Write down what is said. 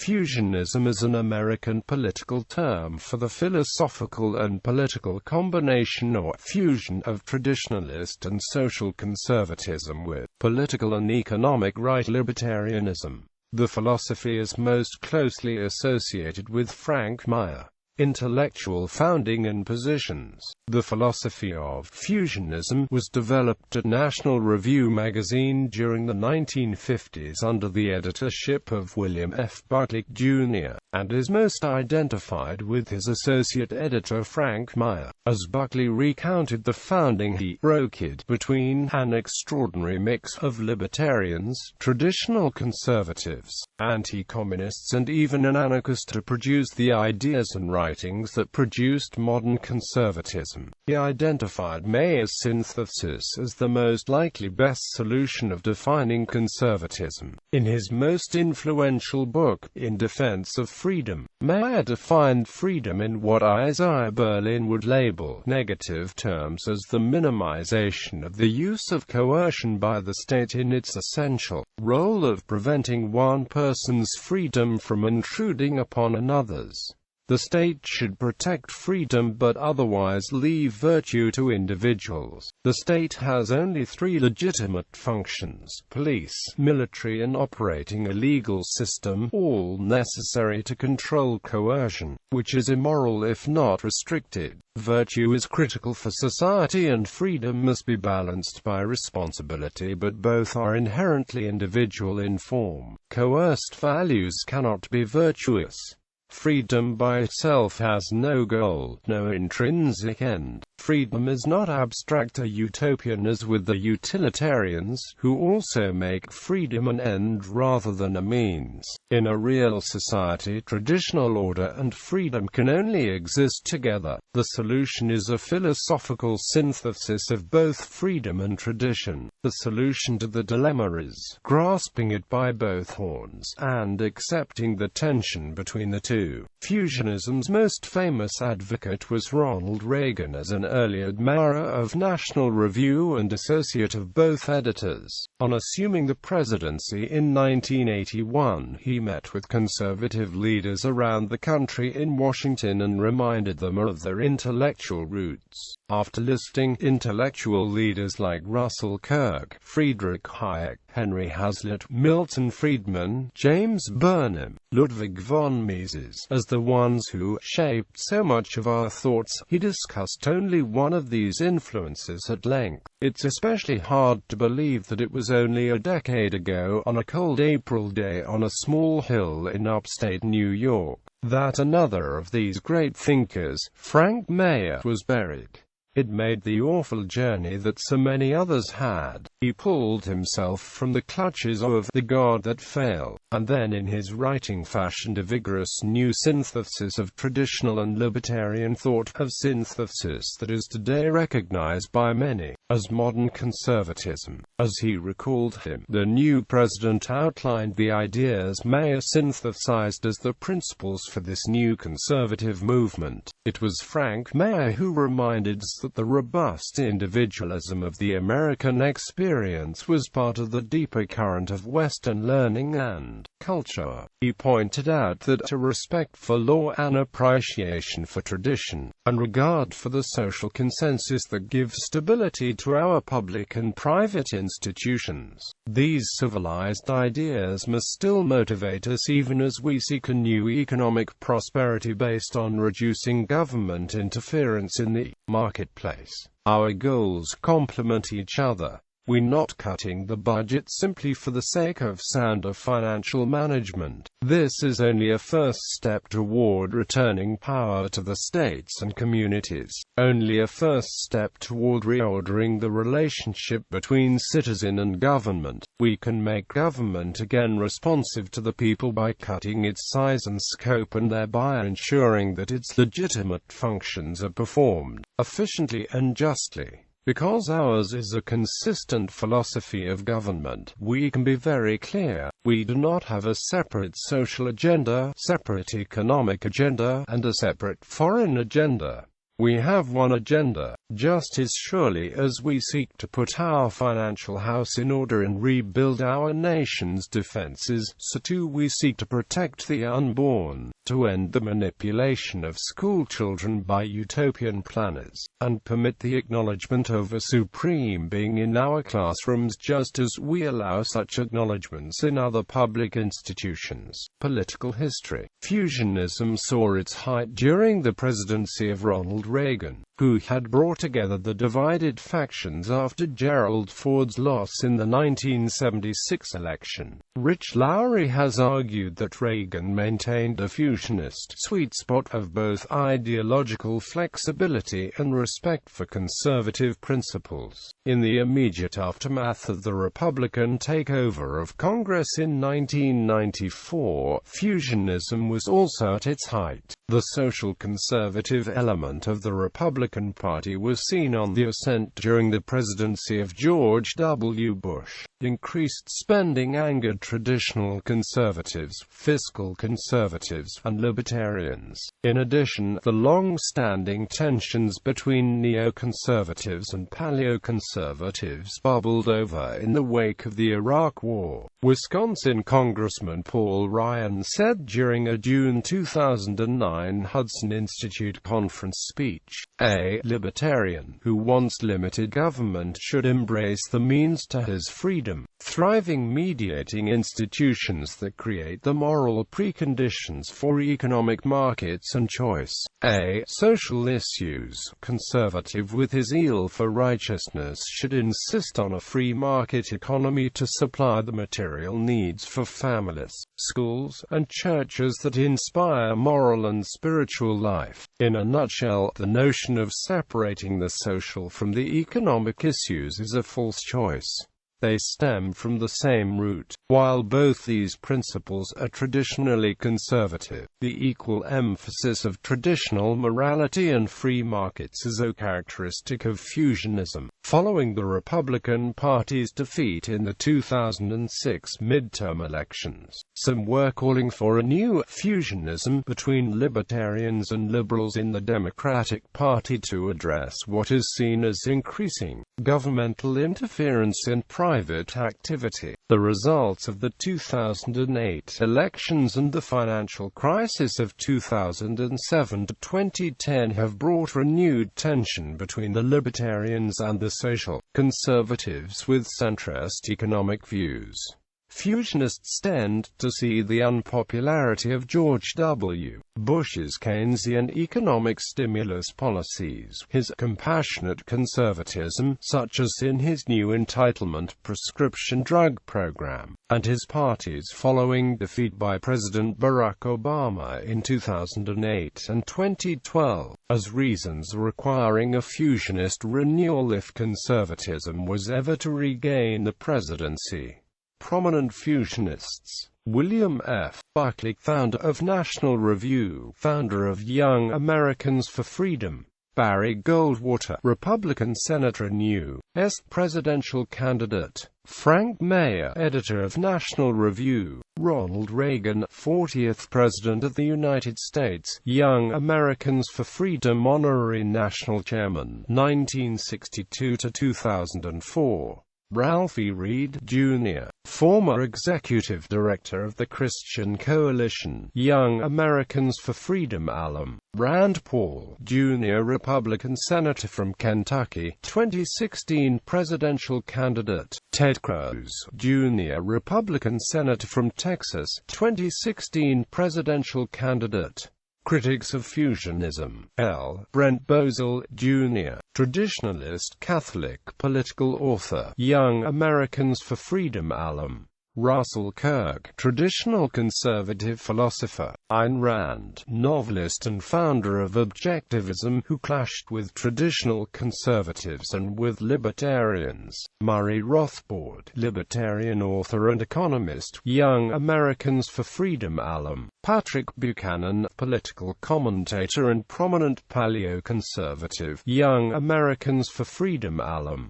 Fusionism is an American political term for the philosophical and political combination or fusion of traditionalist and social conservatism with political and economic right-libertarianism. The philosophy is most closely associated with Frank Meyer intellectual founding and positions. The philosophy of Fusionism was developed at National Review magazine during the 1950s under the editorship of William F. Buckley, Jr., and is most identified with his associate editor Frank Meyer. As Buckley recounted the founding, he broke it between an extraordinary mix of libertarians, traditional conservatives, anti-communists and even an anarchist to produce the ideas and writings that produced modern conservatism. He identified Meyer's synthesis as the most likely best solution of defining conservatism. In his most influential book, In Defense of Freedom, Meyer defined freedom in what Isaiah Berlin would label negative terms as the minimization of the use of coercion by the state in its essential role of preventing one person's freedom from intruding upon another's. The state should protect freedom but otherwise leave virtue to individuals. The state has only three legitimate functions: police, military and operating a legal system, all necessary to control coercion, which is immoral if not restricted. Virtue is critical for society and freedom must be balanced by responsibility, but both are inherently individual in form. Coerced values cannot be virtuous. Freedom by itself has no goal, no intrinsic end. Freedom is not abstract or utopian as with the utilitarians, who also make freedom an end rather than a means. In a real society, traditional order and freedom can only exist together. The solution is a philosophical synthesis of both freedom and tradition. The solution to the dilemma is grasping it by both horns, and accepting the tension between the two. Fusionism's most famous advocate was Ronald Reagan, as an early admirer of National Review and associate of both editors. On assuming the presidency in 1981, he met with conservative leaders around the country in Washington and reminded them of their intellectual roots. After listing intellectual leaders like Russell Kirk, Friedrich Hayek, Henry Hazlitt, Milton Friedman, James Burnham, Ludwig von Mises as the ones who shaped so much of our thoughts, he discussed only one of these influences at length. It's especially hard to believe that it was only a decade ago, on a cold April day on a small hill in upstate New York, that another of these great thinkers, Frank Meyer, was buried. It made the awful journey that so many others had. He pulled himself from the clutches of the God that failed, and then in his writing fashioned a vigorous new synthesis of traditional and libertarian thought, a synthesis that is today recognized by many as modern conservatism. As he recalled him, the new president outlined the ideas Meyer synthesized as the principles for this new conservative movement. It was Frank Meyer who reminded us that the robust individualism of the American experience was part of the deeper current of Western learning and culture. He pointed out that a respect for law, an appreciation for tradition, and regard for the social consensus that give stability to our public and private institutions. These civilized ideas must still motivate us even as we seek a new economic prosperity based on reducing government interference in the marketplace. Our goals complement each other. We're not cutting the budget simply for the sake of sounder financial management. This is only a first step toward returning power to the states and communities. Only a first step toward reordering the relationship between citizen and government. We can make government again responsive to the people by cutting its size and scope and thereby ensuring that its legitimate functions are performed efficiently and justly. Because ours is a consistent philosophy of government, we can be very clear. We do not have a separate social agenda, separate economic agenda, and a separate foreign agenda. We have one agenda. Just as surely as we seek to put our financial house in order and rebuild our nation's defenses, so too we seek to protect the unborn, to end the manipulation of schoolchildren by utopian planners, and permit the acknowledgement of a supreme being in our classrooms just as we allow such acknowledgements in other public institutions. Political history. Fusionism saw its height during the presidency of Ronald Reagan, who had brought together the divided factions after Gerald Ford's loss in the 1976 election. Rich Lowry has argued that Reagan maintained a fusionist sweet spot of both ideological flexibility and respect for conservative principles. In the immediate aftermath of the Republican takeover of Congress in 1994, fusionism was also at its height. The social conservative element of the Republican Party was seen on the ascent during the presidency of George W. Bush. Increased spending angered traditional conservatives, fiscal conservatives, and libertarians. In addition, the long-standing tensions between neoconservatives and paleoconservatives bubbled over in the wake of the Iraq War. Wisconsin Congressman Paul Ryan said during a June 2009 Hudson Institute conference speech, "A libertarian who wants limited government should embrace the means to his freedom, thriving mediating institutions that create the moral preconditions for economic markets and choice. A social issues conservative with his zeal for righteousness should insist on a free market economy to supply the material needs for families, schools, and churches that inspire moral and spiritual life." In a nutshell, the notion of separating the social from the economic issues is a false choice. They stem from the same root. While both these principles are traditionally conservative, the equal emphasis of traditional morality and free markets is a characteristic of fusionism. Following the Republican Party's defeat in the 2006 midterm elections, some were calling for a new fusionism between libertarians and liberals in the Democratic Party to address what is seen as increasing governmental interference in private activity. The results of the 2008 elections and the financial crisis of 2007 to 2010 have brought renewed tension between the libertarians and the social conservatives with centrist economic views. Fusionists tend to see the unpopularity of George W. Bush's Keynesian economic stimulus policies, his compassionate conservatism, such as in his new entitlement prescription drug program, and his party's following defeat by President Barack Obama in 2008 and 2012, as reasons requiring a fusionist renewal if conservatism was ever to regain the presidency. Prominent fusionists: William F. Buckley, founder of National Review, founder of Young Americans for Freedom; Barry Goldwater, Republican Senator and U.S. presidential candidate; Frank Meyer, editor of National Review; Ronald Reagan, 40th President of the United States, Young Americans for Freedom honorary national chairman, 1962 to 2004. Ralphie Reed, Jr., former executive director of the Christian Coalition, Young Americans for Freedom alum; Rand Paul, Jr., Republican Senator from Kentucky, 2016 presidential candidate; Ted Cruz, Jr., Republican Senator from Texas, 2016 presidential candidate. Critics of Fusionism: L. Brent Bozell, Jr., traditionalist Catholic political author, Young Americans for Freedom alum; Russell Kirk, traditional conservative philosopher; Ayn Rand, novelist and founder of Objectivism who clashed with traditional conservatives and with libertarians; Murray Rothbard, libertarian author and economist, Young Americans for Freedom alum; Patrick Buchanan, political commentator and prominent paleoconservative, Young Americans for Freedom alum.